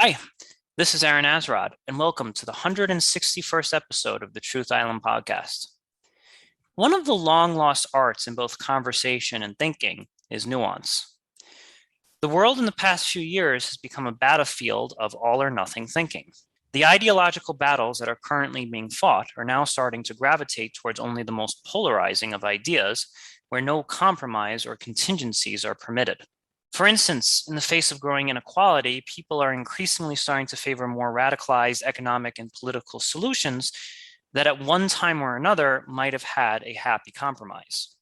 Hi, this is Aaron Azrod, and welcome to the 161st episode of the Truth Island podcast. One of the long lost arts in both conversation and thinking is nuance. The world in the past few years has become a battlefield of all or nothing thinking. The ideological battles that are currently being fought are now starting to gravitate towards only the most polarizing of ideas, where no compromise or contingencies are permitted. For instance, in the face of growing inequality, people are increasingly starting to favor more radicalized economic and political solutions that at one time or another might have had a happy compromise.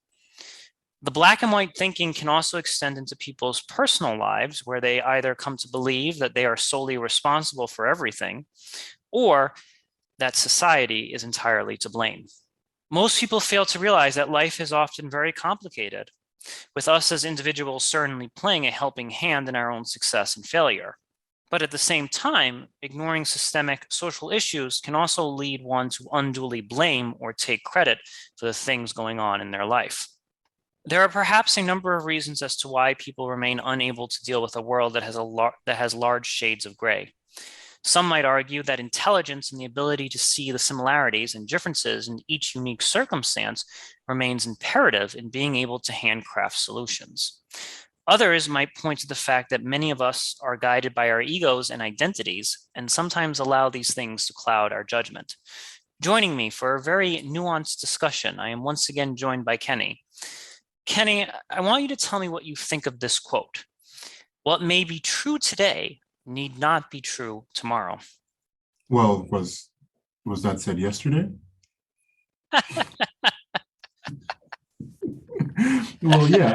The black and white thinking can also extend into people's personal lives, where they either come to believe that they are solely responsible for everything, or that society is entirely to blame. Most people fail to realize that life is often very complicated, with us as individuals certainly playing a helping hand in our own success and failure. But at the same time, ignoring systemic social issues can also lead one to unduly blame or take credit for the things going on in their life. There are perhaps a number of reasons as to why people remain unable to deal with a world that has large shades of gray. Some might argue that intelligence and the ability to see the similarities and differences in each unique circumstance remains imperative in being able to handcraft solutions. Others might point to the fact that many of us are guided by our egos and identities, and sometimes allow these things to cloud our judgment. Joining me for a very nuanced discussion, I am once again joined by Kenny. Kenny, I want you to tell me what you think of this quote. What may be true today need not be true tomorrow. Well, was that said yesterday? Well, yeah.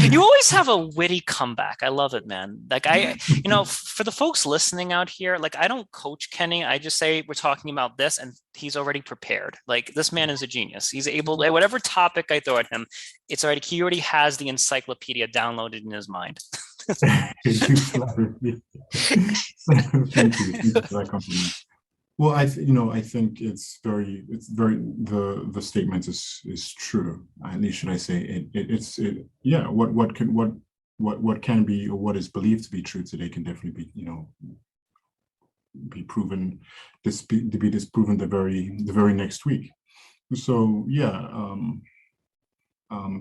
You always have a witty comeback. I love it, man. For the folks listening out here, I don't coach Kenny. I just say we're talking about this and he's already prepared. Like this man is a genius. He's able to, whatever topic I throw at him, he already has the encyclopedia downloaded in his mind. You flatter me. Thank you for that compliment. Well, I think it's very, the statement is true. At least should I say yeah. What can be, or what is believed to be true today can definitely be proven, to be disproven the very next week. So yeah,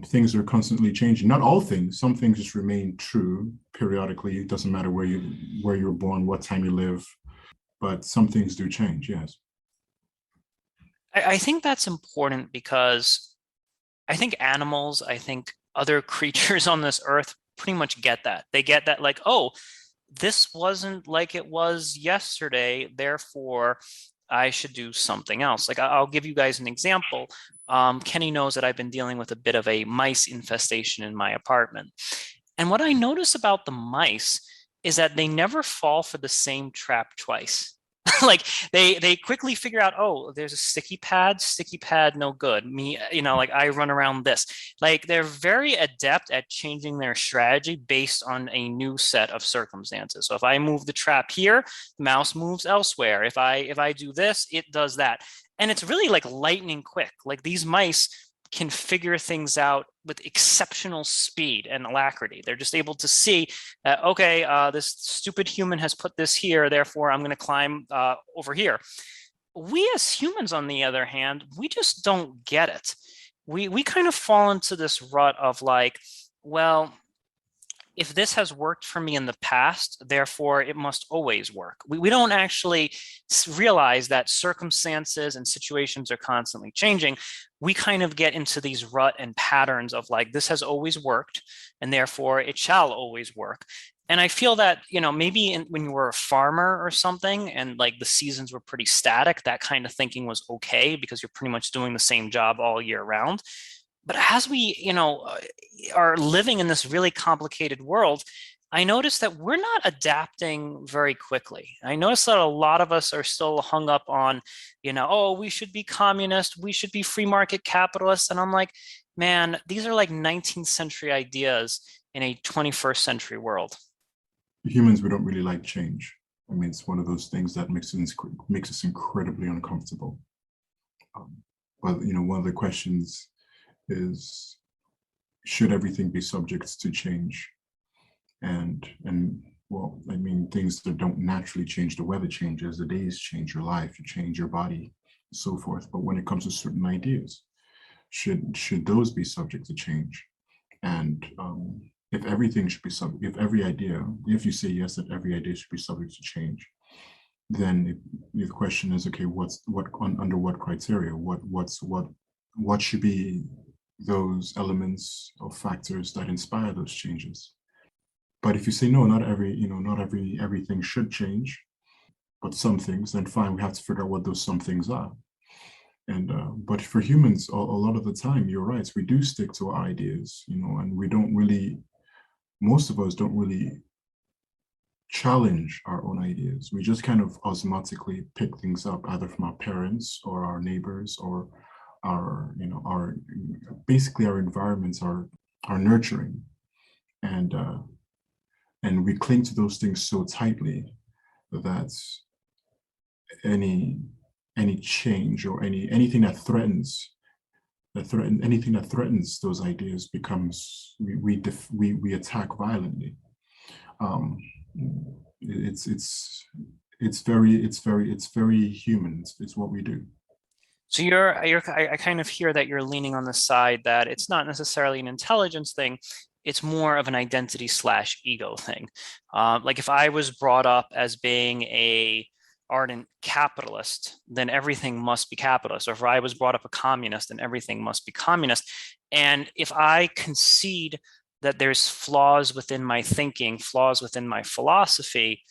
things are constantly changing. Not all things. Some things just remain true periodically. It doesn't matter where you're born, what time you live, but some things do change. Yes. I think that's important because I think animals, I think other creatures on this earth pretty much get that. They get that, like, oh, this wasn't like it was yesterday, therefore I should do something else. Like I'll give you guys an example. Kenny knows that I've been dealing with a bit of a mice infestation in my apartment. And what I notice about the mice is that they never fall for the same trap twice. Like they quickly figure out, oh, there's a sticky pad, no good. Me, like I run around this. Like they're very adept at changing their strategy based on a new set of circumstances. So if I move the trap here, the mouse moves elsewhere. If I do this, it does that. And it's really like lightning quick. Like these mice can figure things out with exceptional speed and alacrity. They're just able to see that, okay, this stupid human has put this here, therefore I'm going to climb over here. We as humans, on the other hand, we just don't get it. We kind of fall into this rut of like, well, if this has worked for me in the past, therefore it must always work. We don't actually realize that circumstances and situations are constantly changing. We kind of get into these rut and patterns of like, this has always worked, and therefore it shall always work. And I feel that, maybe when you were a farmer or something and like the seasons were pretty static, that kind of thinking was okay because you're pretty much doing the same job all year round. But as we, are living in this really complicated world, I noticed that we're not adapting very quickly. I noticed that a lot of us are still hung up on, oh, we should be communist, we should be free market capitalists. And I'm like, man, these are like 19th century ideas in a 21st century world. Humans, we don't really like change. I mean, it's one of those things that makes us incredibly uncomfortable. But one of the questions is, should everything be subject to change? And well, I mean, certain things that don't naturally change. The weather changes, the days change, your life, you change your body, so forth. But when it comes to certain ideas, should those be subject to change? And if everything should be subject, if every idea, if you say yes, that every idea should be subject to change, then the question is, okay, under what criteria? What should be those elements or factors that inspire those changes? But if you say no, not everything should change, but some things, then fine, we have to figure out what those some things are. And but for humans, a lot of the time, you're right, we do stick to our ideas, and we don't really, most of us don't really challenge our own ideas. We just kind of osmotically pick things up either from our parents or our neighbors or our basically our environments are nurturing, and we cling to those things so tightly that any change or anything that threatens anything that threatens those ideas becomes we attack violently. um it's very human. It's what we do. So I kind of hear that you're leaning on the side that it's not necessarily an intelligence thing. It's more of an identity slash ego thing. Like if I was brought up as being a ardent capitalist, then everything must be capitalist. Or if I was brought up a communist, then everything must be communist. And if I concede that there's flaws within my thinking, flaws within my philosophy,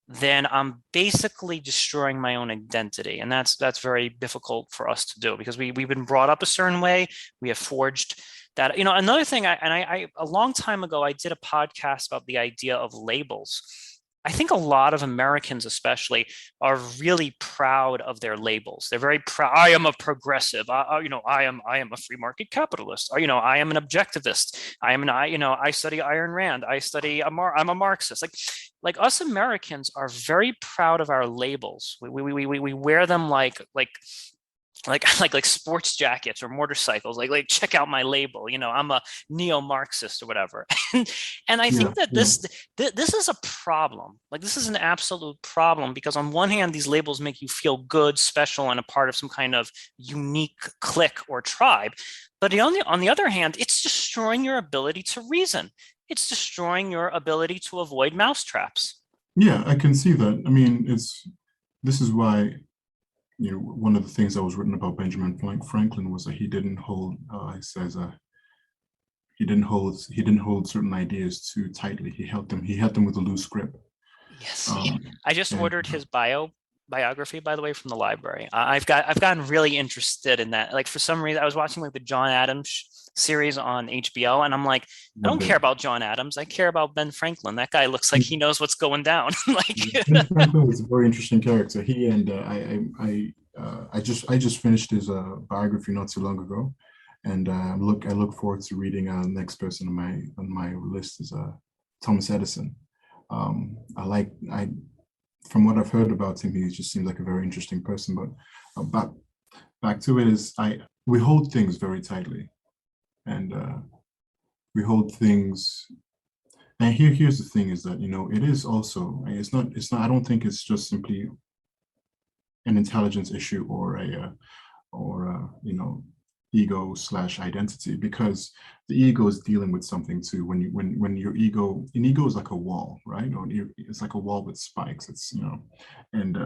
then I'm basically destroying my own identity. And that's very difficult for us to do because we've been brought up a certain way. We have forged that. Another thing, I a long time ago, I did a podcast about the idea of labels. I think a lot of Americans, especially, are really proud of their labels. They're very proud. I am a progressive. I am a free market capitalist. I am an objectivist. I study Ayn Rand. I'm a Marxist. Like us Americans are very proud of our labels. We wear them like sports jackets or motorcycles, like check out my label, I'm a neo-Marxist or whatever. and I Yeah, think that yeah, this is a problem. Like this is an absolute problem because on one hand these labels make you feel good, special, and a part of some kind of unique clique or tribe, but on the other hand, it's destroying your ability to reason. It's destroying your ability to avoid mousetraps. yeah, I can see that. I mean, this is why, one of the things that was written about Benjamin Franklin was that he didn't hold, he says, he didn't hold certain ideas too tightly. He held them with a loose grip. Yes. Um, I just and ordered his biography, by the way, from the library. I've gotten really interested in that. Like for some reason, I was watching like the John Adams series on HBO, and I'm like, I don't care about John Adams. I care about Ben Franklin. That guy looks like he knows what's going down. Ben Franklin was a very interesting character. He and I just finished his biography not too long ago, and I look forward to reading. Next person on my list is Thomas Edison. I From what I've heard about him, he just seems like a very interesting person. But back to it is we hold things very tightly, and we hold things. And here's the thing: is that it is also it's not. I don't think it's just simply an intelligence issue or ego slash identity, because the ego is dealing with something too. When your ego, an ego is like a wall, right? Or it's like a wall with spikes. It's and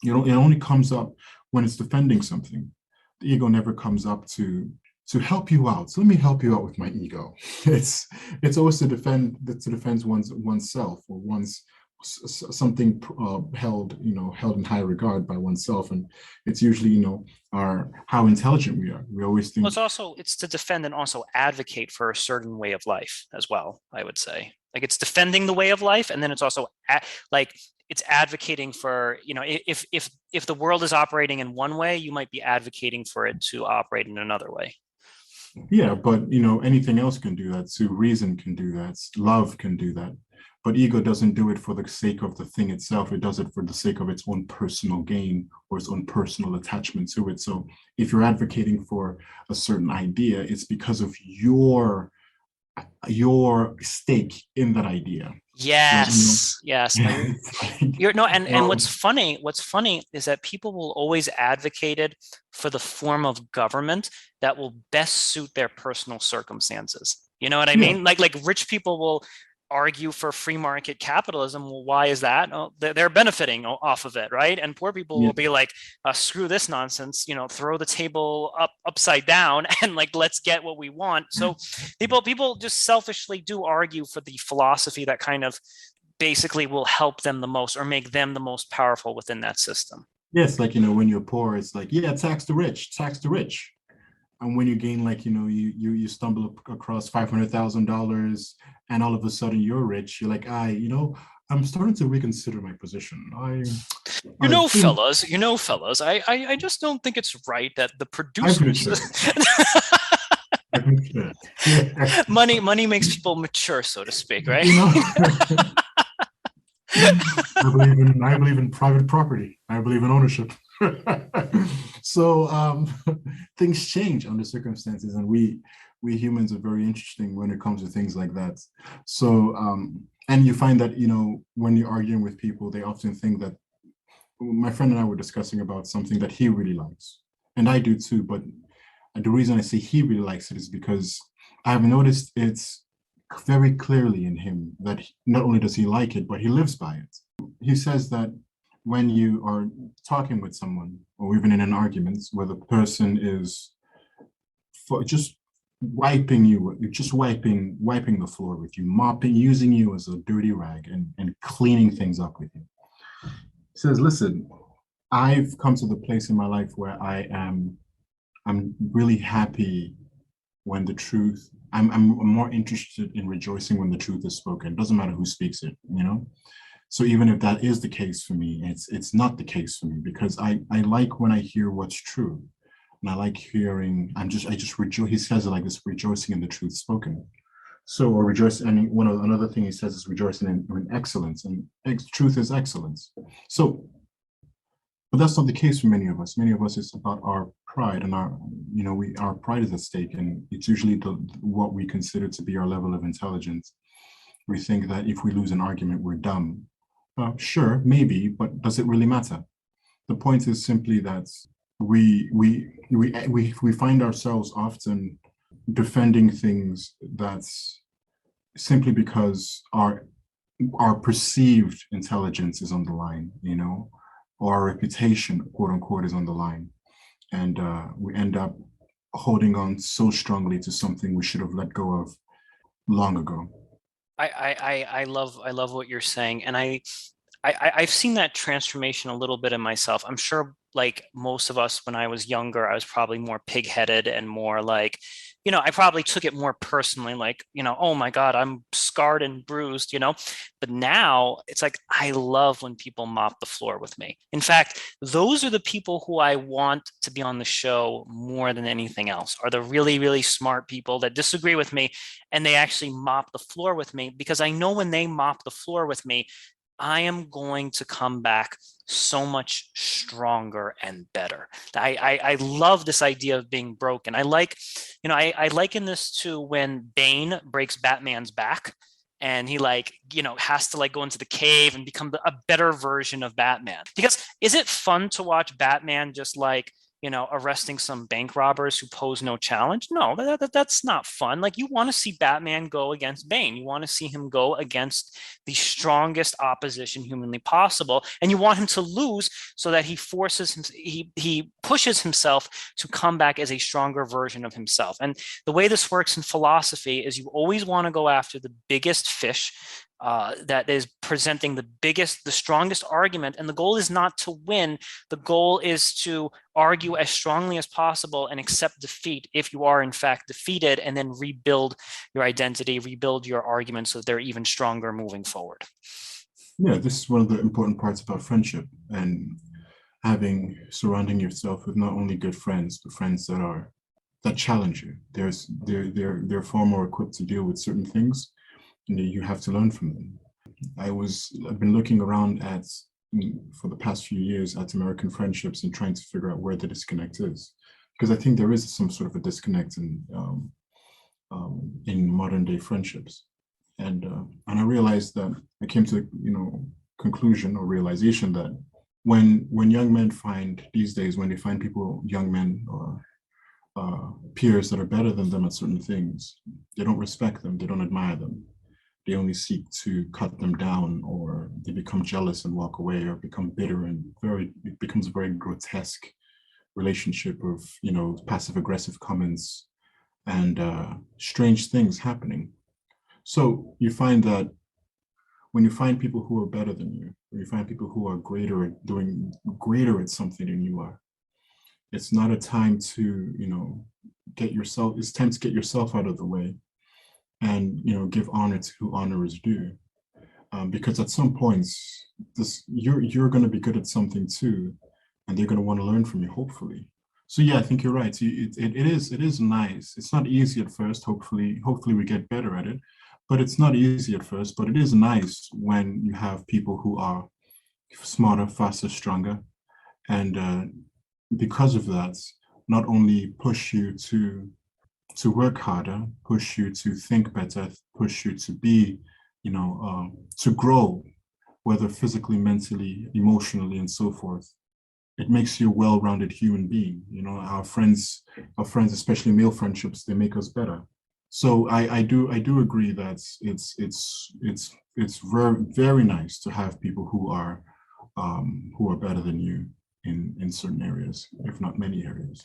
it only comes up when it's defending something. The ego never comes up to help you out. So let me help you out with my ego. It's always to defend oneself or one's something held in high regard by oneself. And it's usually our how intelligent we are. We always Well, think, it's to defend and also advocate for a certain way of life as well, I would say. Like it's defending the way of life, and then it's also like it's advocating for, if the world is operating in one way, you might be advocating for it to operate in another way. yeah, but anything else can do that too. Reason can do that. Love can do that. But ego doesn't do it for the sake of the thing itself. It does it for the sake of its own personal gain or its own personal attachment to it. So if you're advocating for a certain idea, it's because of your your stake in that idea. Like, Yes, yes. No, it's like, you're no, and um, what's funny is that people will always advocate it for the form of government that will best suit their personal circumstances. You know what I yeah, mean? Like rich people will argue for free market capitalism. Well, why is that? Oh, they're benefiting off of it, right? And poor people yeah, will be like, screw this nonsense, throw the table upside down and like let's get what we want. So people just selfishly do argue for the philosophy that kind of basically will help them the most or make them the most powerful within that system. yes, like, when you're poor, it's like, yeah, tax the rich, tax the rich. And when you gain, like, you stumble across $500,000, and all of a sudden you're rich, you're like, I'm starting to reconsider my position. I think I just don't think it's right that the I've producers matured. I've matured. Yeah. money makes people mature, so to speak, right? you know, I believe in private property. I believe in ownership. So things change under circumstances, and we humans are very interesting when it comes to things like that. So and you find that when you're arguing with people, they often think that my friend and I were discussing about something that he really likes, and I do too. But the reason I say he really likes it is because I have noticed it's very clearly in him that not only does he like it, but he lives by it. He says that when you are talking with someone, or even in an argument where the person is just wiping the floor with you, mopping, using you as a dirty rag, and cleaning things up with you. He says, listen, I've come to the place in my life where I'm really happy when the truth, I'm more interested in rejoicing when the truth is spoken. It doesn't matter who speaks it. So even if that is the case for me, it's not the case for me, because I like when I hear what's true. And I like hearing, I just rejoice. He says it like this: rejoicing in the truth spoken. So, or rejoice, and another thing he says is rejoicing in excellence, and truth is excellence. So, but that's not the case for many of us. Many of us, it's about our pride, and our pride is at stake, and it's usually what we consider to be our level of intelligence. We think that if we lose an argument, we're dumb. Sure, maybe, but does it really matter? The point is simply that we find ourselves often defending things that's simply because our perceived intelligence is on the line, or our reputation, quote unquote, is on the line, and we end up holding on so strongly to something we should have let go of long ago. I love what you're saying, and I've seen that transformation a little bit in myself. I'm sure, like most of us, when I was younger, I was probably more pig-headed and more like, I probably took it more personally, like, oh my God, I'm scarred and bruised. But now it's like I love when people mop the floor with me. In fact, those are the people who I want to be on the show more than anything else, are the really, really smart people that disagree with me and they actually mop the floor with me, because I know when they mop the floor with me, I am going to come back so much stronger and better. I love this idea of being broken. I liken this to when Bane breaks Batman's back and he has to like go into the cave and become a better version of Batman. Because is it fun to watch Batman just like arresting some bank robbers who pose no challenge? No, that's not fun. Like you want to see Batman go against Bane. You want to see him go against the strongest opposition humanly possible, and you want him to lose so that he pushes himself to come back as a stronger version of himself. And the way this works in philosophy is you always want to go after the biggest fish, that is presenting the strongest argument. And the goal is not to win. The goal is to argue as strongly as possible and accept defeat if you are in fact defeated, and then rebuild your identity, rebuild your arguments so that they're even stronger moving forward. Yeah, this is one of the important parts about friendship, and surrounding yourself with not only good friends, but friends that challenge you. They're far more equipped to deal with certain things, and you have to learn from them. I've been looking around for the past few years at American friendships and trying to figure out where the disconnect is, because I think there is some sort of a disconnect in modern day friendships. And I realized that I came to conclusion or realization that when young men find these days, when they find people, young men or peers that are better than them at certain things, they don't respect them, they don't admire them. They only seek to cut them down, or they become jealous and walk away, or become bitter, and it becomes a very grotesque relationship of passive aggressive comments and strange things happening. So you find that when you find people who are better than you, when you find people who are greater at doing greater at something than you are, it's not a time to get yourself. It's time to get yourself out of the way and give honor to who honor is due. Because at some points, you're going to be good at something too, and they're going to want to learn from you, hopefully. So yeah, I think you're right. It is nice. It's not easy at first. Hopefully we get better at it, but it's not easy at first. But it is nice when you have people who are smarter, faster, stronger, and because of that, not only push you to work harder, push you to think better, push you to be, to grow, whether physically, mentally, emotionally, and so forth. It makes you a well-rounded human being. Our friends, especially male friendships, they make us better. So I do agree that it's very very nice to have people who are better than you in certain areas, if not many areas.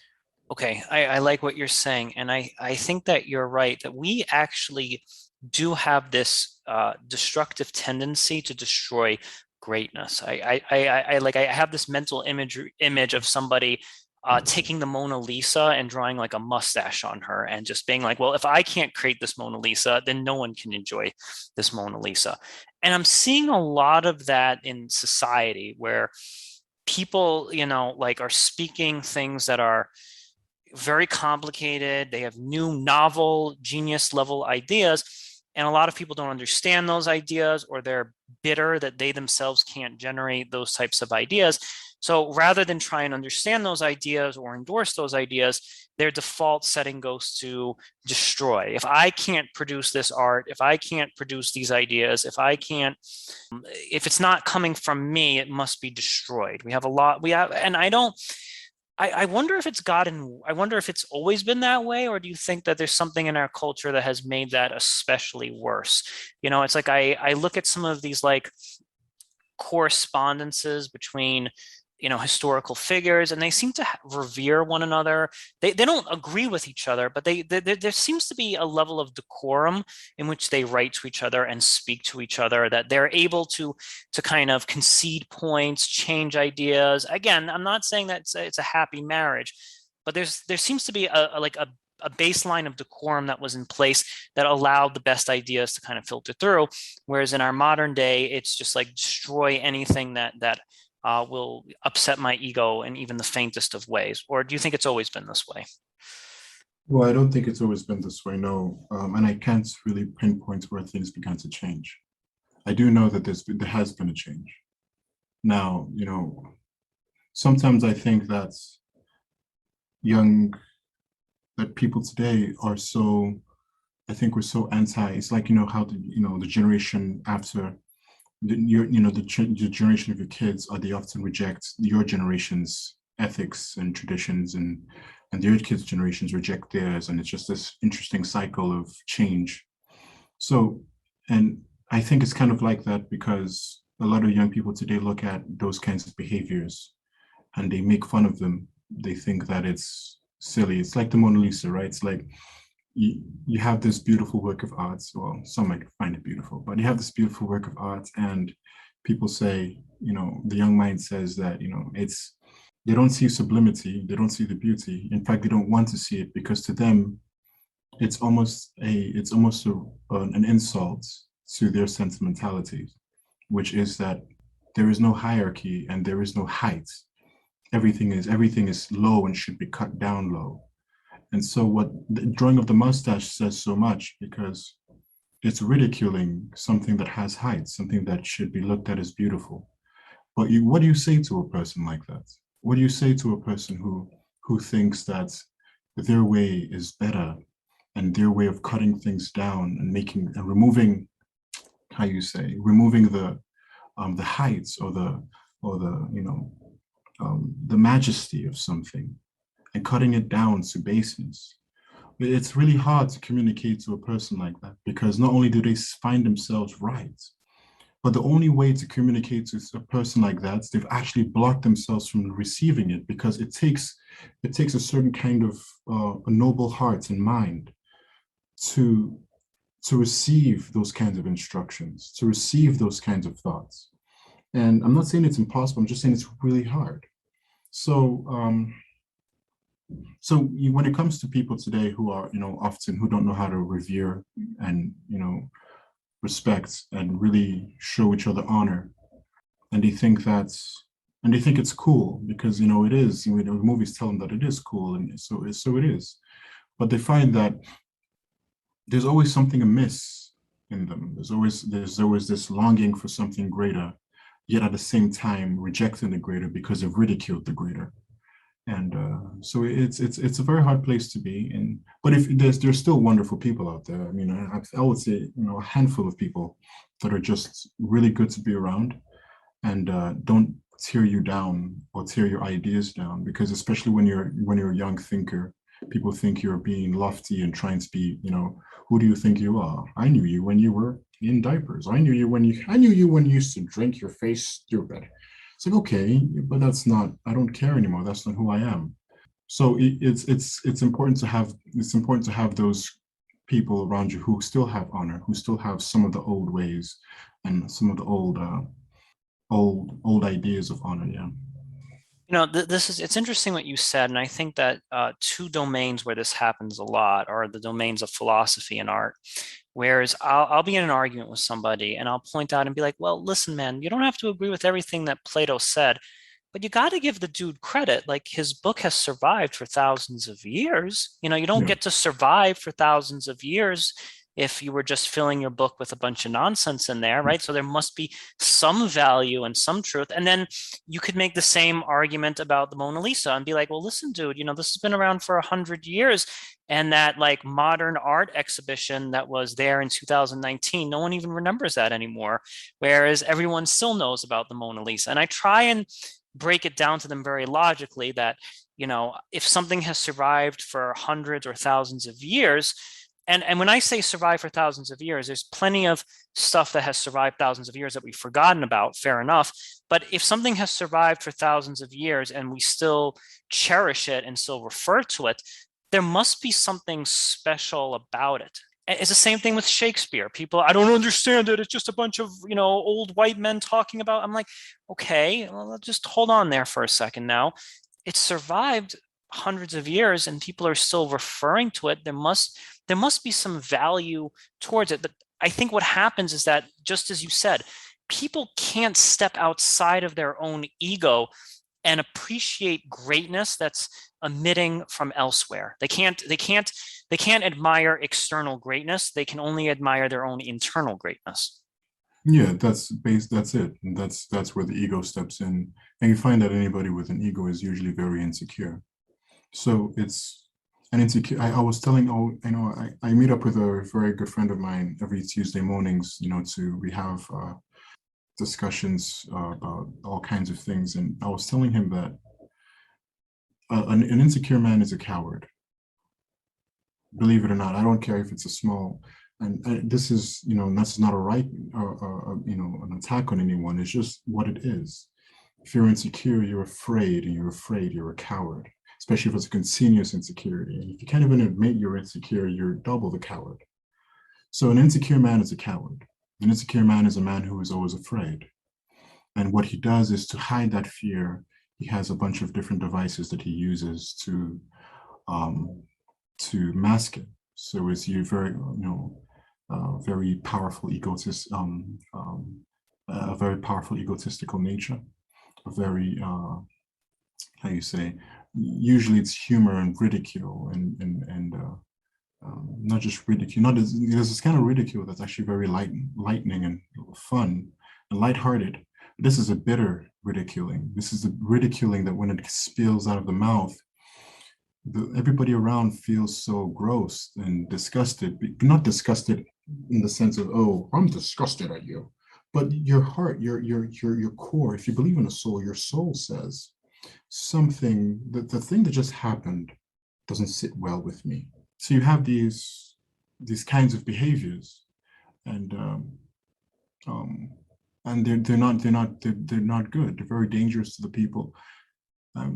Okay, I like what you're saying, and I think that you're right that we actually do have this destructive tendency to destroy greatness. I have this mental image of somebody taking the Mona Lisa and drawing like a mustache on her and just being like, well, if I can't create this Mona Lisa, then no one can enjoy this Mona Lisa. And I'm seeing a lot of that in society where people, like are speaking things that are very complicated. They have new, novel, genius level ideas. And a lot of people don't understand those ideas, or they're bitter that they themselves can't generate those types of ideas. So rather than try and understand those ideas or endorse those ideas, their default setting goes to destroy. If I can't produce this art, if I can't produce these ideas, if it's not coming from me, it must be destroyed. And I wonder if I wonder if it's always been that way, or do you think that there's something in our culture that has made that especially worse? It's like I look at some of these like correspondences between historical figures, and they seem to revere one another. They don't agree with each other, but there seems to be a level of decorum in which they write to each other and speak to each other, that they're able to kind of concede points, change ideas. Again, I'm not saying that it's a happy marriage, but there seems to be a baseline of decorum that was in place that allowed the best ideas to kind of filter through. Whereas in our modern day, it's just like destroy anything that will upset my ego in even the faintest of ways. Or do you think it's always been this way? Well, I don't think it's always been this way, no. And I can't really pinpoint where things began to change. I do know that there has been a change. Now, sometimes I think that young that people today are so, I think we're so anti. It's like how the generation after the generation of your kids, or they often reject your generation's ethics and traditions, and their kids' generations reject theirs, and it's just this interesting cycle of change. So, and I think it's kind of like that because a lot of young people today look at those kinds of behaviors and they make fun of them. They think that it's silly. It's like the Mona Lisa, right? It's like you have this beautiful work of art. Well, some might find it beautiful, but you have this beautiful work of art, and people say, the young mind says that, they don't see sublimity, they don't see the beauty. In fact, they don't want to see it because to them, it's almost an insult to their sentimentality, which is that there is no hierarchy and there is no height. Everything is low and should be cut down low. And so what the drawing of the mustache says so much, because it's ridiculing something that has height, something that should be looked at as beautiful. But what do you say to a person like that? What do you say to a person who thinks that their way is better and their way of cutting things down and making and removing, how you say, removing the heights or the the majesty of something and cutting it down to baseness. It's really hard to communicate to a person like that because not only do they find themselves right, but the only way to communicate to a person like that is they've actually blocked themselves from receiving it because it takes a certain kind of a noble heart and mind to to receive those kinds of instructions, to receive those kinds of thoughts. And I'm not saying it's impossible. I'm just saying it's really hard. So when it comes to people today who are, often who don't know how to revere and, respect and really show each other honor, and they think it's cool because, it is, the movies tell them that it is cool. And so it is. But they find that there's always something amiss in them. There's always this longing for something greater, yet at the same time rejecting the greater because they've ridiculed the greater. And so it's a very hard place to be in. But if there's still wonderful people out there. I mean, I would say, a handful of people that are just really good to be around and don't tear you down or tear your ideas down, because especially when you're a young thinker, people think you're being lofty and trying to be, who do you think you are? I knew you when you were in diapers. I knew you when you used to drink your face stupid. It's like, okay, but that's not, I don't care anymore. That's not who I am. So it's important to have those people around you who still have honor, who still have some of the old ways and some of the old ideas of honor. Yeah. It's interesting what you said, and I think that two domains where this happens a lot are the domains of philosophy and art. Whereas I'll be in an argument with somebody and I'll point out and be like, well, listen, man, you don't have to agree with everything that Plato said, but you got to give the dude credit. Like his book has survived for thousands of years. You don't Yeah. get to survive for thousands of years if you were just filling your book with a bunch of nonsense in there, right? So there must be some value and some truth. And then you could make the same argument about the Mona Lisa and be like, well, listen, dude, this has been around for 100 years. And that like modern art exhibition that was there in 2019, no one even remembers that anymore. Whereas everyone still knows about the Mona Lisa. And I try and break it down to them very logically that, if something has survived for hundreds or thousands of years, and when I say survive for thousands of years, there's plenty of stuff that has survived thousands of years that we've forgotten about, fair enough. But if something has survived for thousands of years and we still cherish it and still refer to it, there must be something special about it. It's the same thing with Shakespeare. People, I don't understand it. It's just a bunch of, old white men talking about. I'm like, okay, well, just hold on there for a second now. It survived hundreds of years and people are still referring to it. There must be some value towards it. But I think what happens is that, just as you said, people can't step outside of their own ego and appreciate greatness that's emitting from elsewhere. They can't admire external greatness. They can only admire their own internal greatness. Yeah, that's it. And that's where the ego steps in. And you find that anybody with an ego is usually very insecure. So it's an insecure. I was telling, I meet up with a very good friend of mine every Tuesday mornings, we have discussions about all kinds of things. And I was telling him that an insecure man is a coward. Believe it or not, I don't care if it's a small, and this is, that's not a right, an attack on anyone. It's just what it is. If you're insecure, you're afraid, and you're afraid, you're a coward, especially if it's a continuous insecurity. And if you can't even admit you're insecure, you're double the coward. So an insecure man is a coward. An insecure man is a man who is always afraid. And what he does is to hide that fear. He has a bunch of different devices that he uses um, to mask it. So it's you very, very powerful a very powerful egotistical nature, a very, how you say, usually it's humor and ridicule and not just ridicule, not as, there's this kind of ridicule that's actually very lightning and fun and lighthearted. This is a bitter ridiculing. This is a ridiculing that when it spills out of the mouth, everybody around feels so gross and disgusted, not disgusted in the sense of, oh, I'm disgusted at you, but your heart, your core, if you believe in a soul, your soul says something, that the thing that just happened doesn't sit well with me. So you have these kinds of behaviors, and um, they're not good. They're very dangerous to the people.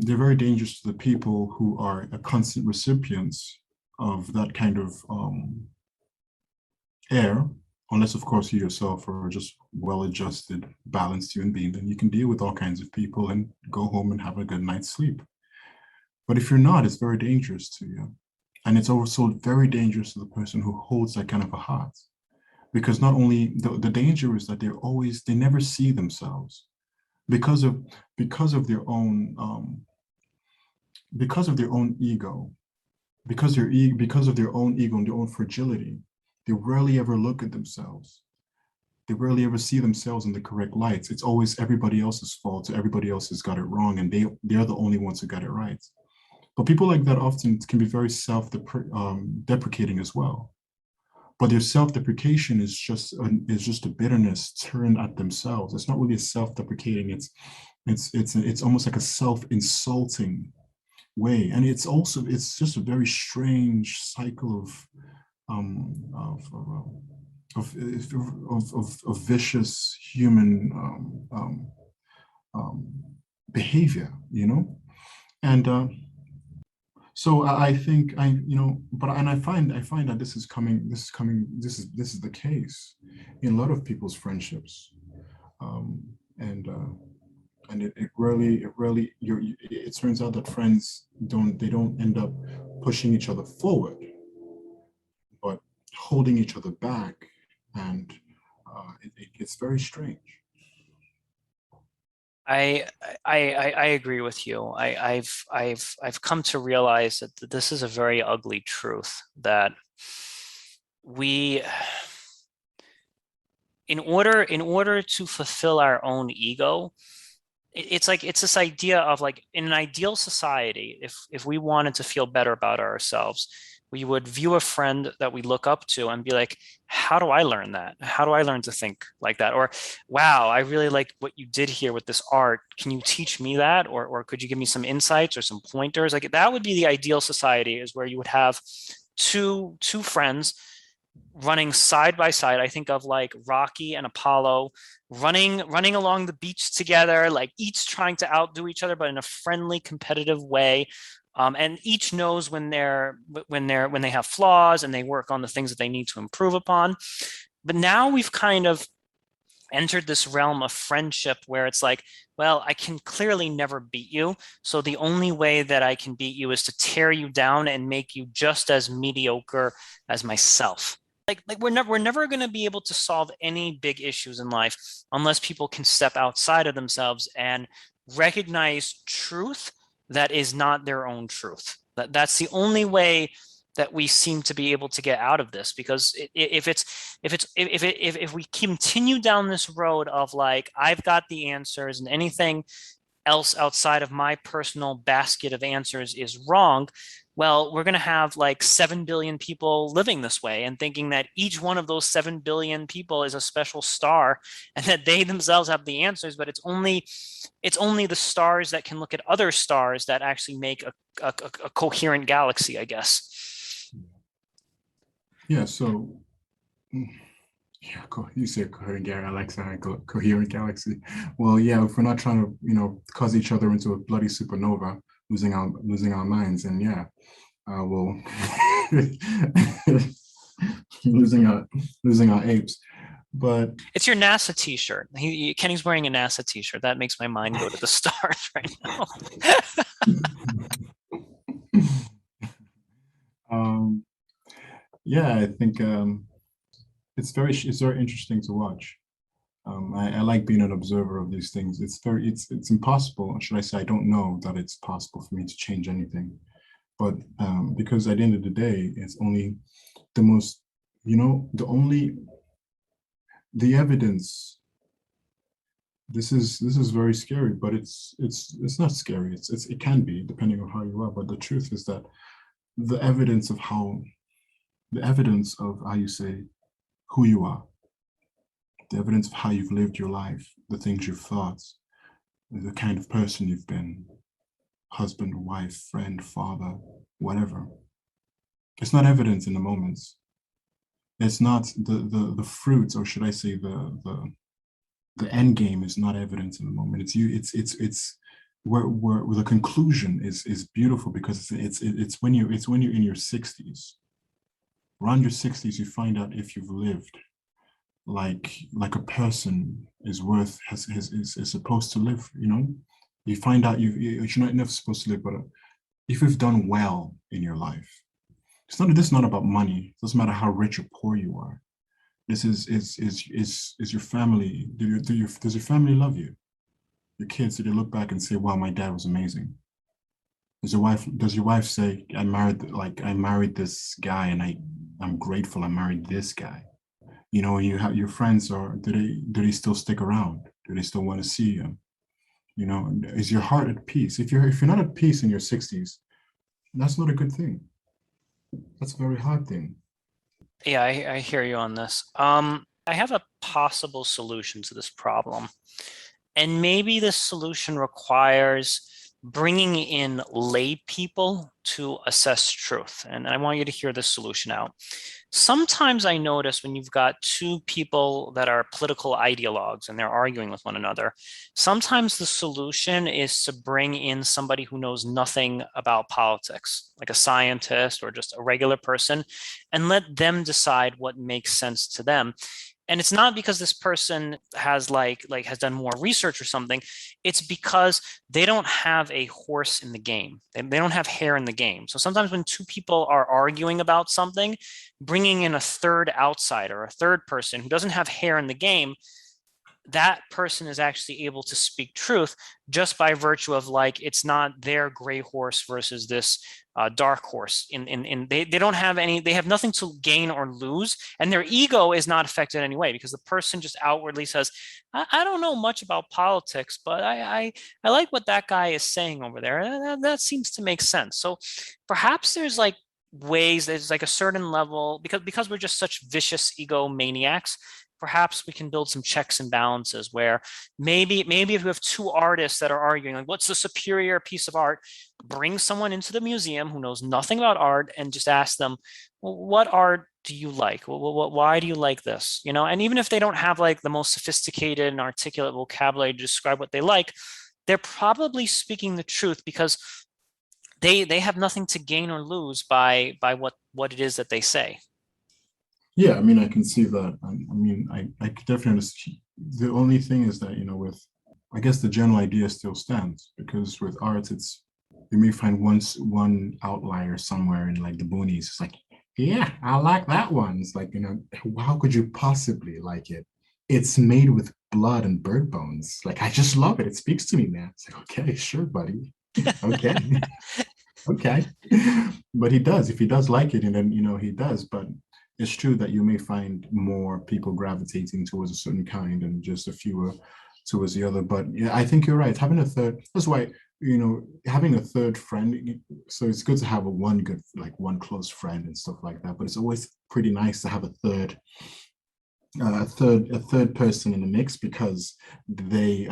They're very dangerous to the people who are a constant recipients of that kind of air, unless of course you yourself are just well-adjusted, balanced human being, then you can deal with all kinds of people and go home and have a good night's sleep. But if you're not, it's very dangerous to you. And it's also very dangerous to the person who holds that kind of a heart. Because not only the danger is that they never see themselves because of because of their own because of their own ego, because of their own ego and their own fragility, they rarely ever look at themselves. They rarely ever see themselves in the correct lights. It's always everybody else's fault. So everybody else has got it wrong, and they're the only ones who got it right. But people like that often can be very self-deprecating as well. But their self-deprecation is just a bitterness turned at themselves. It's not really a self-deprecating. It's almost like a self-insulting way, and it's just a very strange cycle um, of, of, of vicious human um, behavior, you know. And so I think but and I find that this is the case in a lot of people's friendships, um, and it turns out that friends don't end up pushing each other forward, but holding each other back, and it gets very strange. I I agree with you. I've come to realize that this is a very ugly truth that we in order to fulfill our own ego, it's like it's this idea of like in an ideal society, if we wanted to feel better about ourselves, we would view a friend that we look up to and be like, how do I learn that? How do I learn to think like that? Or, wow, I really like what you did here with this art. Can you teach me that? Or could you give me some insights or some pointers? Like that would be the ideal society, is where you would have two friends running side by side. I think of like Rocky and Apollo running along the beach together, like each trying to outdo each other, but in a friendly, competitive way. And each knows when they have flaws, and they work on the things that they need to improve upon. But now we've kind of entered this realm of friendship where it's like, well, I can clearly never beat you. So the only way that I can beat you is to tear you down and make you just as mediocre as myself. Like we're never going to be able to solve any big issues in life unless people can step outside of themselves and recognize truth that is not their own truth. That's the only way that we seem to be able to get out of this. Because if we continue down this road of like, I've got the answers and anything else outside of my personal basket of answers is wrong, well, we're going to have like 7 billion people living this way and thinking that each one of those 7 billion people is a special star and that they themselves have the answers. But it's only the stars that can look at other stars that actually make a coherent galaxy, I guess. Yeah. So yeah, you said coherent galaxy, coherent galaxy. Well, yeah, if we're not trying to, cause each other into a bloody supernova, losing our minds, and yeah, we'll losing our apes. But It's your NASA t-shirt. Kenny's wearing a NASA t-shirt. That makes my mind go to the stars right now. um, yeah, I think it's very interesting to watch. I like being an observer of these things. It's impossible, or should I say, I don't know that it's possible for me to change anything. But because at the end of the day, it's only the most, the only the evidence this is very scary, but it's not scary. It can be depending on how you are. But the truth is that the evidence of how the evidence of how you say who you are, the evidence of how you've lived your life, the things you've thought, the kind of person you've been, husband, wife, friend, father, whatever. It's not evident in the moments. It's not the fruits, or should I say the end game is not evident in the moment. It's you. It's where the conclusion is beautiful because it's when you're in your 60s. Around your 60s, you find out if you've lived like a person is worth is supposed to live. You know, you find out you're not never supposed to live, but if you've done well in your life, this is not about money. It doesn't matter how rich or poor you are. This is your family. Does your family love you? Your kids, do they look back and say, wow, my dad was amazing? Does your wife say, I married this guy and I'm grateful I married this guy? You know, you have your friends are do they still stick around? Do they still want to see you? You know, is your heart at peace? If you're not at peace in your 60s, that's not a good thing. That's a very hard thing. Yeah, I hear you on this. I have a possible solution to this problem. And maybe this solution requires bringing in lay people to assess truth. And I want you to hear this solution out. Sometimes I notice when you've got two people that are political ideologues and they're arguing with one another, sometimes the solution is to bring in somebody who knows nothing about politics, like a scientist or just a regular person, and let them decide what makes sense to them. And it's not because this person has has done more research or something. It's because they don't have a horse in the game. They don't have hair in the game. So sometimes when two people are arguing about something, bringing in a third outsider, a third person who doesn't have hair in the game, that person is actually able to speak truth just by virtue of it's not their gray horse versus this dark horse. They don't have any, they have nothing to gain or lose, and their ego is not affected anyway because the person just outwardly says, I don't know much about politics, but I like what that guy is saying over there. That seems to make sense. So perhaps there's like a certain level because we're just such vicious ego maniacs. Perhaps we can build some checks and balances where maybe if we have two artists that are arguing like what's the superior piece of art, bring someone into the museum who knows nothing about art and just ask them, well, what art do you like? Why do you like this? You know, and even if they don't have the most sophisticated and articulate vocabulary to describe what they like, they're probably speaking the truth because they have nothing to gain or lose by what it is that they say. Yeah, I mean, I can see that. I mean, I could definitely understand. The only thing is that, I guess the general idea still stands because with art, you may find one outlier somewhere in the boonies. It's like, yeah, I like that one. It's like, how could you possibly like it? It's made with blood and bird bones. Like, I just love it. It speaks to me, man. It's like, okay, sure, buddy. Okay. Okay. But he does. If he does like it, and then he does. But it's true that you may find more people gravitating towards a certain kind and just a fewer towards the other. But yeah, I think you're right. Having a third, that's why, having a third friend. So it's good to have one close friend and stuff like that. But it's always pretty nice to have a third person in the mix because they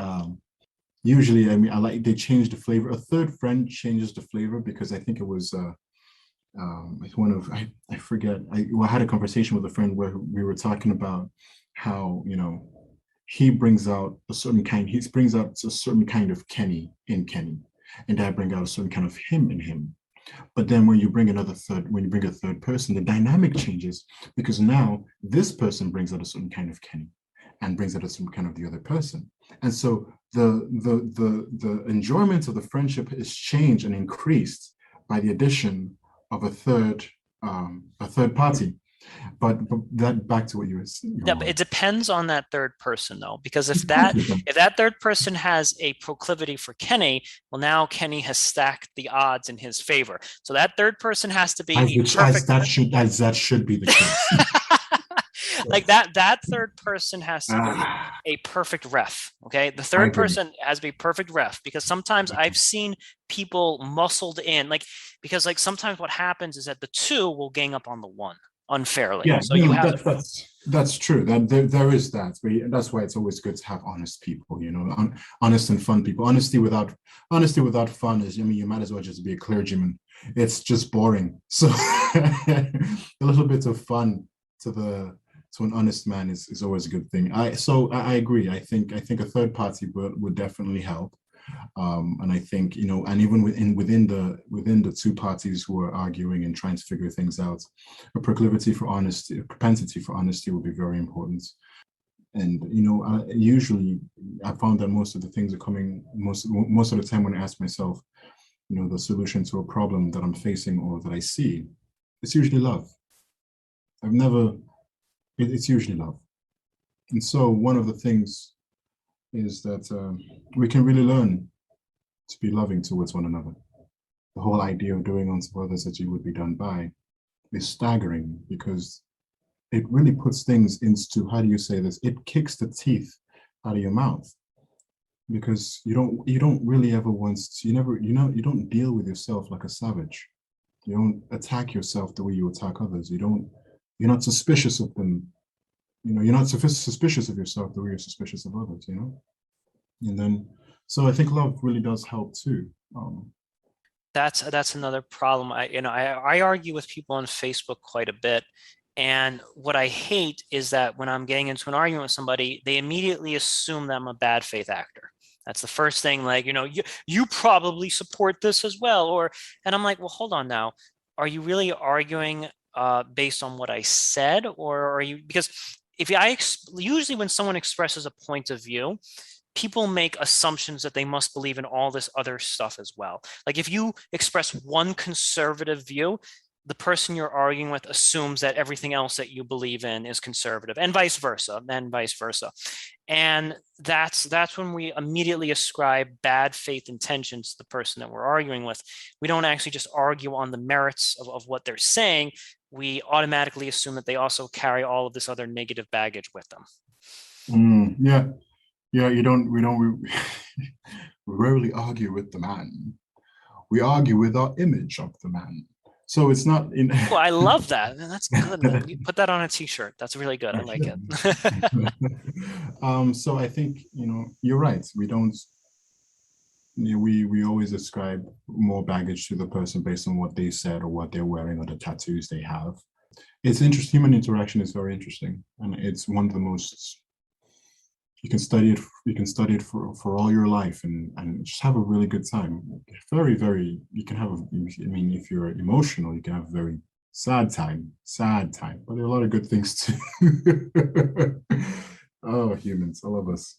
usually, I mean, they change the flavor. A third friend changes the flavor because I think it was one of I forget. I had a conversation with a friend where we were talking about how he brings out a certain kind. He brings out a certain kind of Kenny in Kenny, and I bring out a certain kind of him in him. But then when you bring a third person, the dynamic changes because now this person brings out a certain kind of Kenny and brings out a certain kind of the other person. And so the enjoyment of the friendship is changed and increased by the addition of a third party. But that back to what you were saying. Yeah, but it depends on that third person though, because if that third person has a proclivity for Kenny, well, now Kenny has stacked the odds in his favor. So that third person has to be as, a it, perfect. as that should be the case. Like Yes. that third person has to be Ah, a perfect ref. Okay. The I third agree. person has to be perfect ref, because sometimes I've seen people muscled in, like, because like sometimes what happens is that the two will gang up on the one unfairly. Yeah, So you no, have, that's true. That there is that. That's why it's always good to have honest people. Honest and fun people. Honesty without fun is. I mean, you might as well just be a clergyman. It's just boring. So a little bit of fun to the to an honest man is always a good thing. I agree. I think a third party would definitely help. And I think, and even within the two parties who are arguing and trying to figure things out, a proclivity for honesty, a propensity for honesty would be very important. And usually I found that most of the things are coming most of the time when I ask myself, the solution to a problem that I'm facing or that I see, it's usually love. I've never, it's usually love. And so one of the things is that we can really learn to be loving towards one another. The whole idea of doing unto others as you would be done by is staggering because it really puts things into, how do you say this? It kicks the teeth out of your mouth because you don't really ever want to, you don't deal with yourself like a savage. You don't attack yourself the way you attack others. You're not suspicious of them. You're not suspicious of yourself the way you're suspicious of others. And then, so I think love really does help too. that's another problem. I argue with people on Facebook quite a bit. And what I hate is that when I'm getting into an argument with somebody, they immediately assume that I'm a bad faith actor. That's the first thing, like, you probably support this as well. And I'm like, well, hold on now. Are you really arguing based on what I said? Or are you, because usually when someone expresses a point of view, people make assumptions that they must believe in all this other stuff as well. Like if you express one conservative view, the person you're arguing with assumes that everything else that you believe in is conservative, and vice versa, and vice versa. And that's when we immediately ascribe bad faith intentions to the person that we're arguing with. We don't actually just argue on the merits of what they're saying. We automatically assume that they also carry all of this other negative baggage with them. Yeah, yeah. We rarely argue with the man. We argue with our image of the man. So it's not in. Oh, I love that. That's good, man. You put that on a t-shirt. That's really good. I like it. So I think you're right. We don't. We always ascribe more baggage to the person based on what they said or what they're wearing or the tattoos they have. It's interesting. Human interaction is very interesting, and it's one of the most. You can study it for all your life and just have a really good time. Very, very, you can have, I mean, if you're emotional, you can have a very sad time, but there are a lot of good things too. Oh, humans, I love us.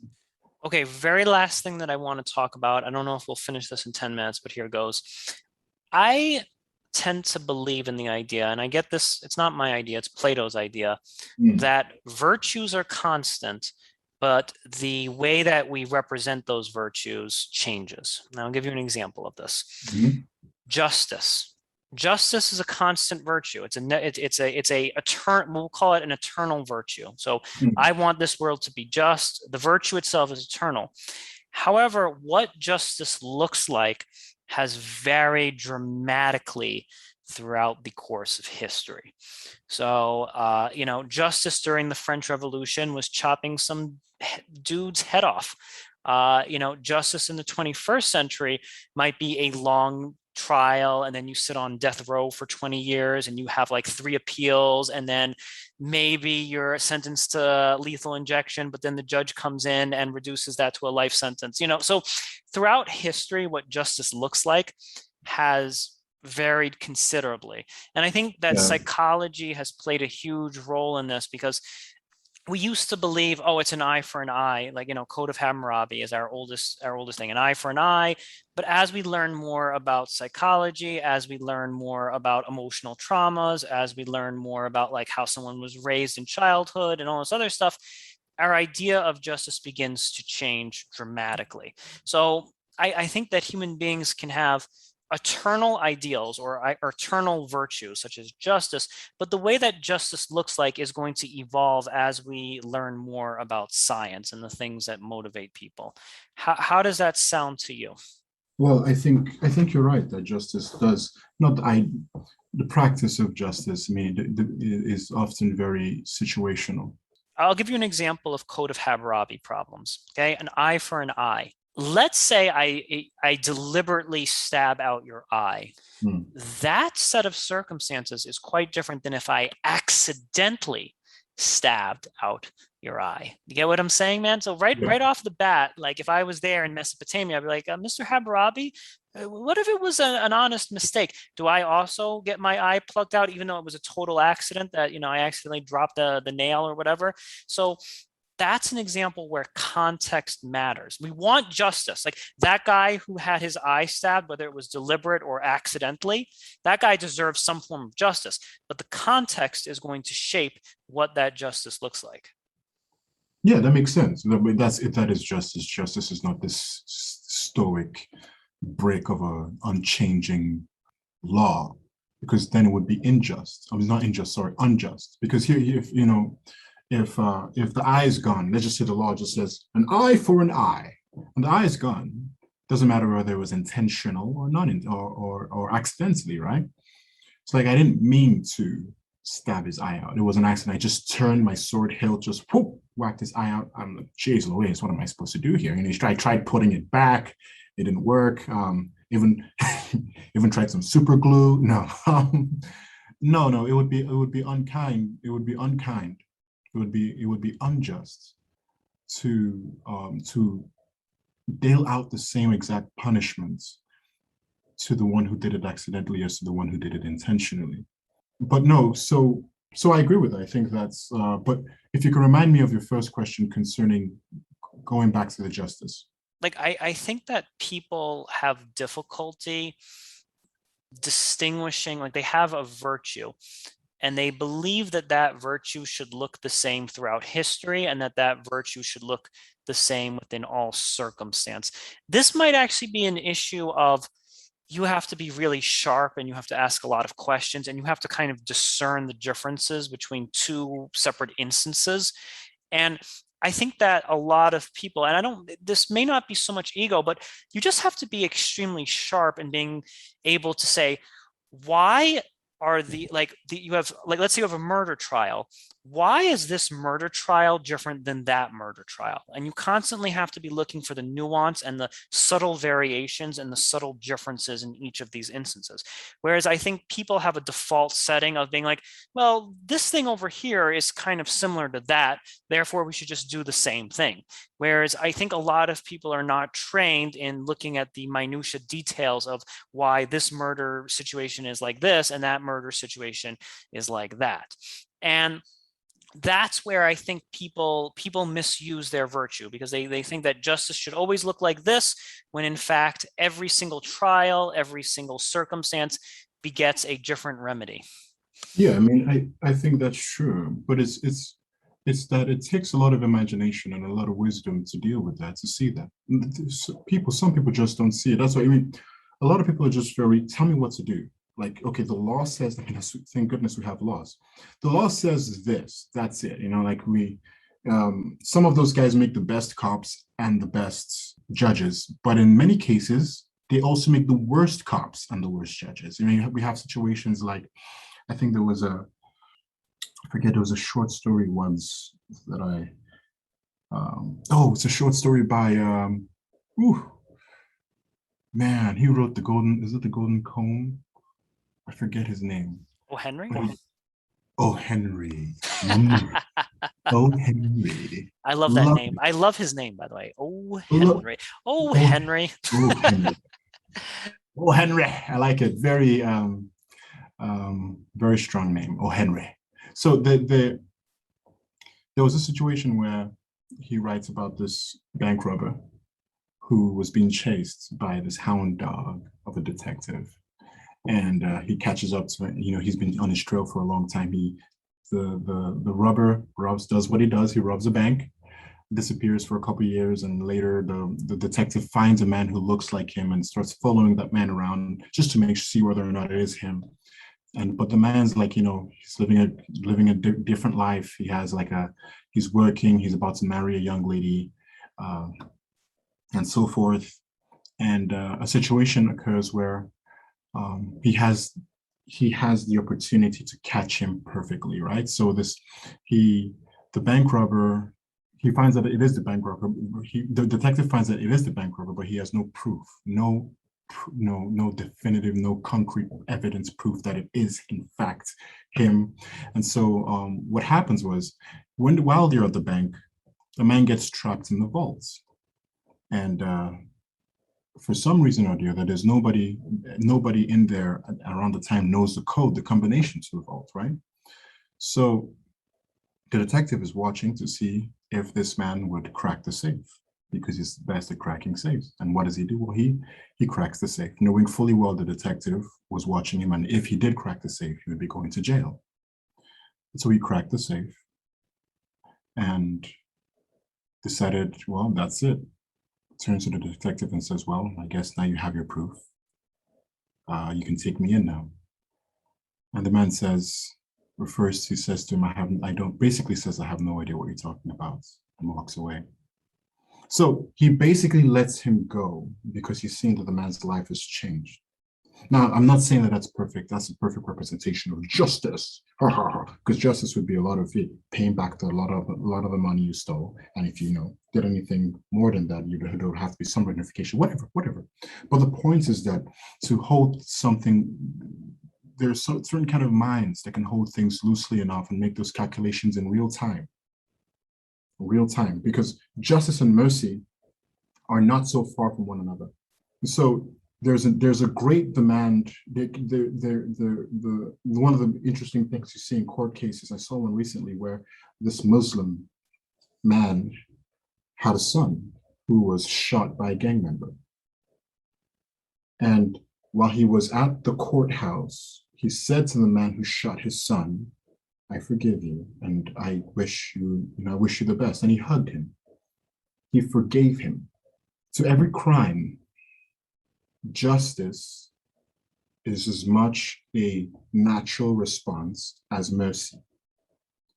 Okay, very last thing that I want to talk about. I don't know if we'll finish this in 10 minutes, but here goes. I tend to believe in the idea, and I get this, it's not my idea, it's Plato's idea, Mm. that virtues are constant, but the way that we represent those virtues changes. Now, I'll give you an example of this. Mhm. Justice. Justice is a constant virtue. It's a eternal, we'll call it an eternal virtue. So Mm. I want this world to be just. The virtue itself is eternal. However, what justice looks like has varied dramatically throughout the course of history. So, justice during the French Revolution was chopping some dude's head off. Justice in the 21st century might be a long trial, and then you sit on death row for 20 years and you have like 3 appeals, and then maybe you're sentenced to lethal injection, but then the judge comes in and reduces that to a life sentence. So throughout history, what justice looks like has varied considerably. And I think that Yeah. psychology has played a huge role in this, because we used to believe, oh, it's an eye for an eye, like, Code of Hammurabi is our oldest thing, an eye for an eye. But as we learn more about psychology, as we learn more about emotional traumas, as we learn more about like how someone was raised in childhood and all this other stuff, our idea of justice begins to change dramatically. So I think that human beings can have eternal ideals or eternal virtues such as justice, but the way that justice looks like is going to evolve as we learn more about science and the things that motivate people. How does that sound to you? Well, I think you're right that justice does not the practice of justice. I mean, is often very situational. I'll give you an example of Code of Hammurabi problems. Okay, an eye for an eye. Let's say I deliberately stab out your eye. Hmm. That set of circumstances is quite different than if I accidentally stabbed out your eye. You get what I'm saying, man? So Yeah. right off the bat, like if I was there in Mesopotamia, I'd be like, Mr. Hammurabi, what if it was an honest mistake? Do I also get my eye plucked out, even though it was a total accident that, I accidentally dropped the nail or whatever? So that's an example where context matters. We want justice. Like that guy who had his eye stabbed, whether it was deliberate or accidentally, that guy deserves some form of justice. But the context is going to shape what that justice looks like. Yeah, that makes sense. That's it. That is justice. Justice is not this stoic break of a unchanging law, because then it would be unjust. I mean, not unjust. Sorry, unjust. Because here, if if the eye is gone, let's just say the law just says an eye for an eye, and the eye is gone. Doesn't matter whether it was intentional or not, or accidentally, right? It's like I didn't mean to stab his eye out. It was an accident. I just turned my sword hilt, just whoop, whacked his eye out. I'm like, geez Louise, what am I supposed to do here? I tried putting it back. It didn't work. Even even tried some super glue. No, no. It would be unkind. It would be unkind. It would be unjust to deal out the same exact punishments to the one who did it accidentally as to the one who did it intentionally. But no, so I agree with that. I think that's. But if you can remind me of your first question concerning going back to the justice. Like I think that people have difficulty distinguishing, like they have a virtue and they believe that that virtue should look the same throughout history and that that virtue should look the same within all circumstance. This might actually be an issue of you have to be really sharp and you have to ask a lot of questions and you have to kind of discern the differences between two separate instances. And I think that a lot of people, and I don't, this may not be so much ego, but you just have to be extremely sharp in being able to say, why are you have, like, let's say you have a murder trial. Why is this murder trial different than that murder trial? And you constantly have to be looking for the nuance and the subtle variations and the subtle differences in each of these instances. Whereas I think people have a default setting of being like, well, this thing over here is kind of similar to that, therefore we should just do the same thing. Whereas I think a lot of people are not trained in looking at the minutia details of why this murder situation is like this and that murder situation is like that. And that's where I think people misuse their virtue because they think that justice should always look like this, when in fact every single trial, every single circumstance begets a different remedy. Yeah, I mean, I think that's true, but it's that it takes a lot of imagination and a lot of wisdom to deal with that, to see that. Some people just don't see it. That's why I mean, a lot of people are just very, tell me what to do. Like, okay, the law says, I mean, thank goodness we have laws. The law says this, that's it. Like some of those guys make the best cops and the best judges, but in many cases, they also make the worst cops and the worst judges. I mean, we have situations like, I think I forget, there was a short story once that it's a short story by, ooh, man, he wrote is it the Golden Comb? I forget his name. Oh, Henry? Oh, Henry. Mm. Oh, Henry. I love that Love, name. I love his name, by the way. Oh, love, Henry. Oh, oh, Henry. oh, Henry. Oh, Henry. I like it. Very strong name. Oh, Henry. So there was a situation where he writes about this bank robber who was being chased by this hound dog of a detective, and he catches up to it. He's been on his trail for a long time. The robber does what he does. He robs a bank. disappears for a couple of years, and later the detective finds a man who looks like him and starts following that man around just to make see whether or not it is him. And but the man's like, he's living a different life. He has like he's working, he's about to marry a young lady, uh, and so forth. And a situation occurs where he has the opportunity to catch him perfectly, right? So he the bank robber, he finds that it is the bank robber. The detective finds that it is the bank robber, but he has no proof, no definitive, no concrete evidence proof that it is in fact him. And so what happens was, while they're at the bank, the man gets trapped in the vaults, and for some reason or the other, there's nobody in there around the time knows the code, the combination to the vault, right? So the detective is watching to see if this man would crack the safe, because he's the best at cracking safes. And what does he do? Well, he cracks the safe, knowing fully well the detective was watching him, and if he did crack the safe, he would be going to jail. So he cracked the safe and decided, well, that's it. Turns to the detective and says, well, I guess now you have your proof. You can take me in now. And the man he says to him, basically says, I have no idea what you're talking about, and walks away. So he basically lets him go because he's seen that the man's life has changed. Now, I'm not saying that that's perfect. That's a perfect representation of justice, because justice would be a lot of it, paying back a lot of the money you stole. And if you did anything more than that, there would have to be some rectification, whatever. But the point is that to hold something, there's certain kind of minds that can hold things loosely enough and make those calculations in real time, because justice and mercy are not so far from one another. So there's a great demand. One of the interesting things you see in court cases, I saw one recently where this Muslim man had a son who was shot by a gang member. And while he was at the courthouse, he said to the man who shot his son, I forgive you, and I wish you the best. And he hugged him. He forgave him. To every crime, justice is as much a natural response as mercy.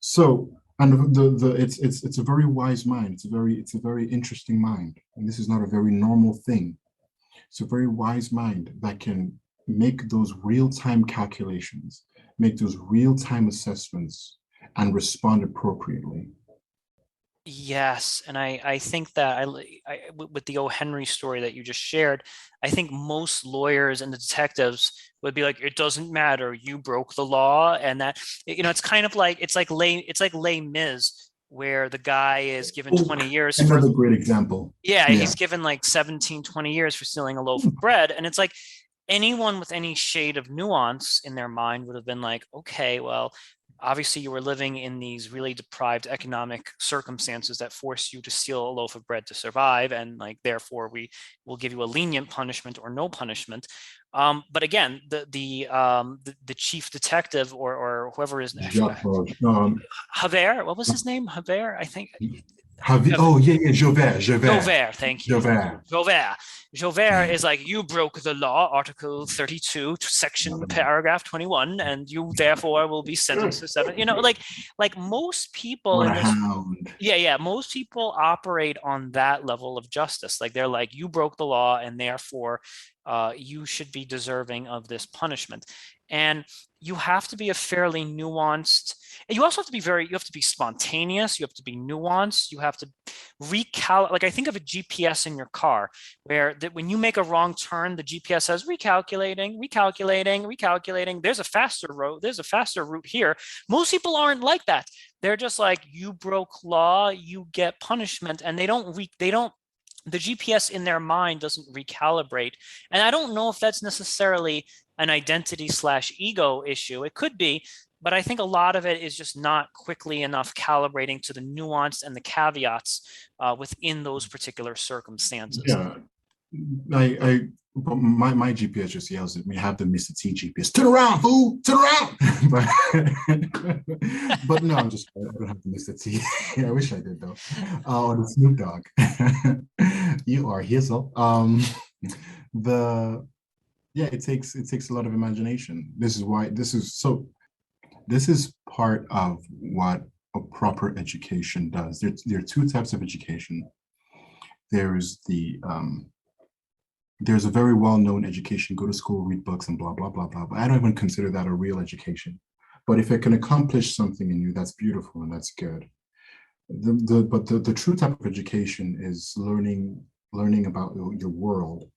So, and it's a very wise mind. It's a very interesting mind, and this is not a very normal thing. It's a very wise mind that can make those real-time calculations, make those real-time assessments, and respond appropriately. Yes, and I think that with the O. Henry story that you just shared, I think most lawyers and the detectives would be like, it doesn't matter, you broke the law, and that it's kind of like it's like Les Mis, where the guy is given Oh, 20 years for, another great example. yeah, Yeah. he's given like 17, 20 years for stealing a loaf of bread, and it's like anyone with any shade of nuance in their mind would have been like, okay, well, obviously you were living in these really deprived economic circumstances that force you to steal a loaf of bread to survive, and like therefore we will give you a lenient punishment or no punishment. But again, the chief detective or whoever is Jacques, Javert, what was his name? Javert, I think. oh yeah, Javert. Joubert, thank you. Javert. Joubert. Joubert is like, you broke the law, Article 32, section paragraph 21, and you therefore will be sentenced to seven. Like most people What in a this, hound. yeah, most people operate on that level of justice. Like they're like, you broke the law, and therefore you should be deserving of this punishment. And you have to be a fairly nuanced, and you also have to be you have to be spontaneous, you have to be nuanced, you have to recalculate. Like I think of a GPS in your car, where that when you make a wrong turn, the GPS says recalculating. There's a faster route here. Most people aren't like that. They're just like, you broke law, you get punishment, and the GPS in their mind doesn't recalibrate. And I don't know if that's necessarily an identity/ego issue. It could be, but I think a lot of it is just not quickly enough calibrating to the nuance and the caveats within those particular circumstances. Yeah, I but my GPS just yells at me. Have the Mr. T GPS. Turn around, fool! Turn around! but no, I'm just I don't have the Mr. T. I wish I did though. Or the Snoop Dogg. You are here, so the yeah, it takes a lot of imagination. This is why this is part of what a proper education does. There are two types of education. There's there's a very well-known education, go to school, read books, and blah, blah, blah, blah. But I don't even consider that a real education. But if it can accomplish something in you, that's beautiful and that's good. But the true type of education is learning about your world,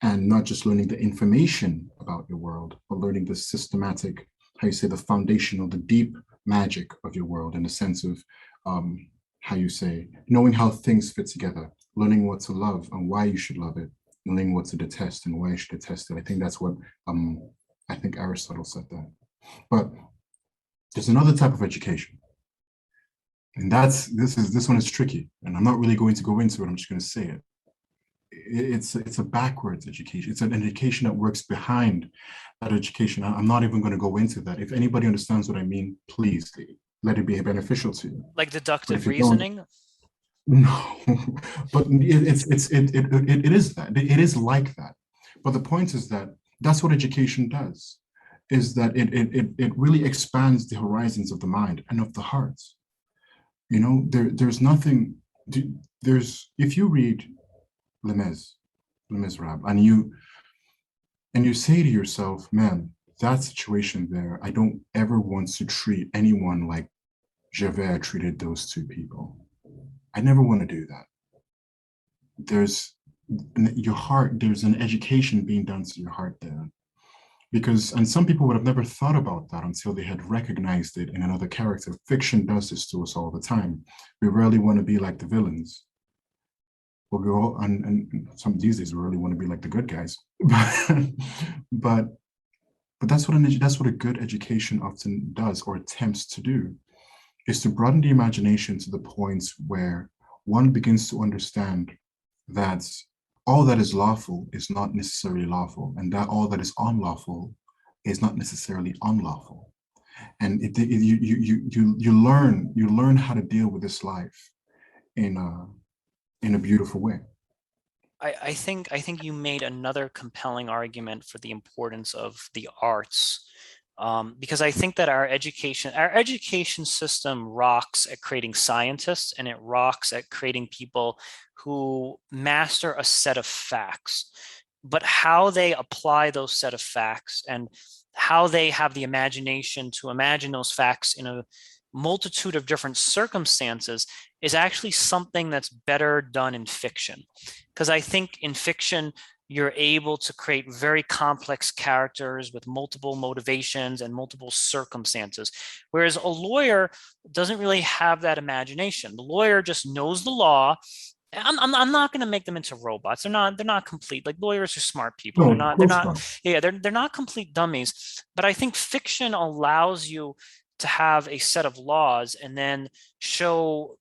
and not just learning the information about your world, but learning the systematic, how you say, the foundational, the deep magic of your world, in the sense of how you say, knowing how things fit together, learning what to love and why you should love it, learning what to detest and why you should detest it. I think that's what I think Aristotle said that. But there's another type of education, and this one is tricky, and I'm not really going to go into it. I'm just going to say it. It's a backwards education. It's an education that works behind that education. I'm not even going to go into that. If anybody understands what I mean, please let it be beneficial to you. Like But deductive if you don't, reasoning? no. But it is that it is like that. But the point is that that's what education does. Is that it really expands the horizons of the mind and of the heart. There's nothing. There's if you read Les Miserables, and you say to yourself, man, that situation there, I don't ever want to treat anyone like Javert treated those two people. I never want to do that. There's your heart, there's an education being done to your heart there. And some people would have never thought about that until they had recognized it in another character. Fiction does this to us all the time. We rarely want to be like the villains. Well, we all, and some these days we really want to be like the good guys. but but that's what a good education often does, or attempts to do, is to broaden the imagination to the points where one begins to understand that all that is lawful is not necessarily lawful, and that all that is unlawful is not necessarily unlawful. And you learn how to deal with this life in a beautiful way. I think you made another compelling argument for the importance of the arts, because I think that our education system rocks at creating scientists, and it rocks at creating people who master a set of facts. But how they apply those set of facts, and how they have the imagination to imagine those facts in a multitude of different circumstances, is actually something that's better done in fiction. Because I think in fiction, you're able to create very complex characters with multiple motivations and multiple circumstances. Whereas a lawyer doesn't really have that imagination. The lawyer just knows the law. I'm not going to make them into robots. They're not complete. Like, lawyers are smart people. No, They're of not they're course not not. yeah, they're not complete dummies. But I think fiction allows you to have a set of laws, and then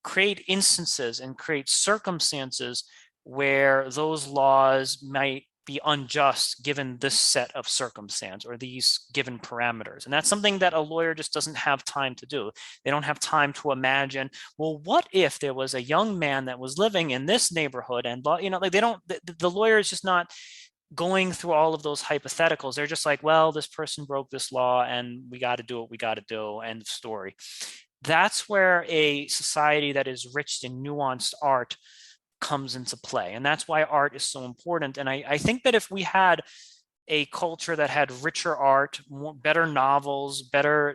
create instances and create circumstances where those laws might be unjust given this set of circumstance or these given parameters. And that's something that a lawyer just doesn't have time to do. They don't have time to imagine, well, what if there was a young man that was living in this neighborhood, and like, they don't, the lawyer is just not going through all of those hypotheticals. They're just like, well, this person broke this law and we got to do what we got to do. End of story. That's where a society that is rich in nuanced art comes into play. And that's why art is so important. And I think that if we had a culture that had richer art, better novels, better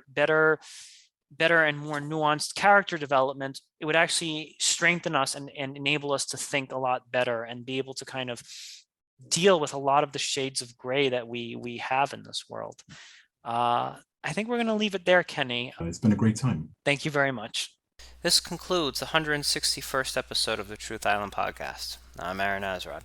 and more nuanced character development, it would actually strengthen us and enable us to think a lot better and be able to kind of deal with a lot of the shades of gray that we have in this world. I think we're going to leave it there, Kenny. It's been a great time. Thank you very much. This concludes the 161st episode of the Truth Island podcast. I'm Aaron Azrod.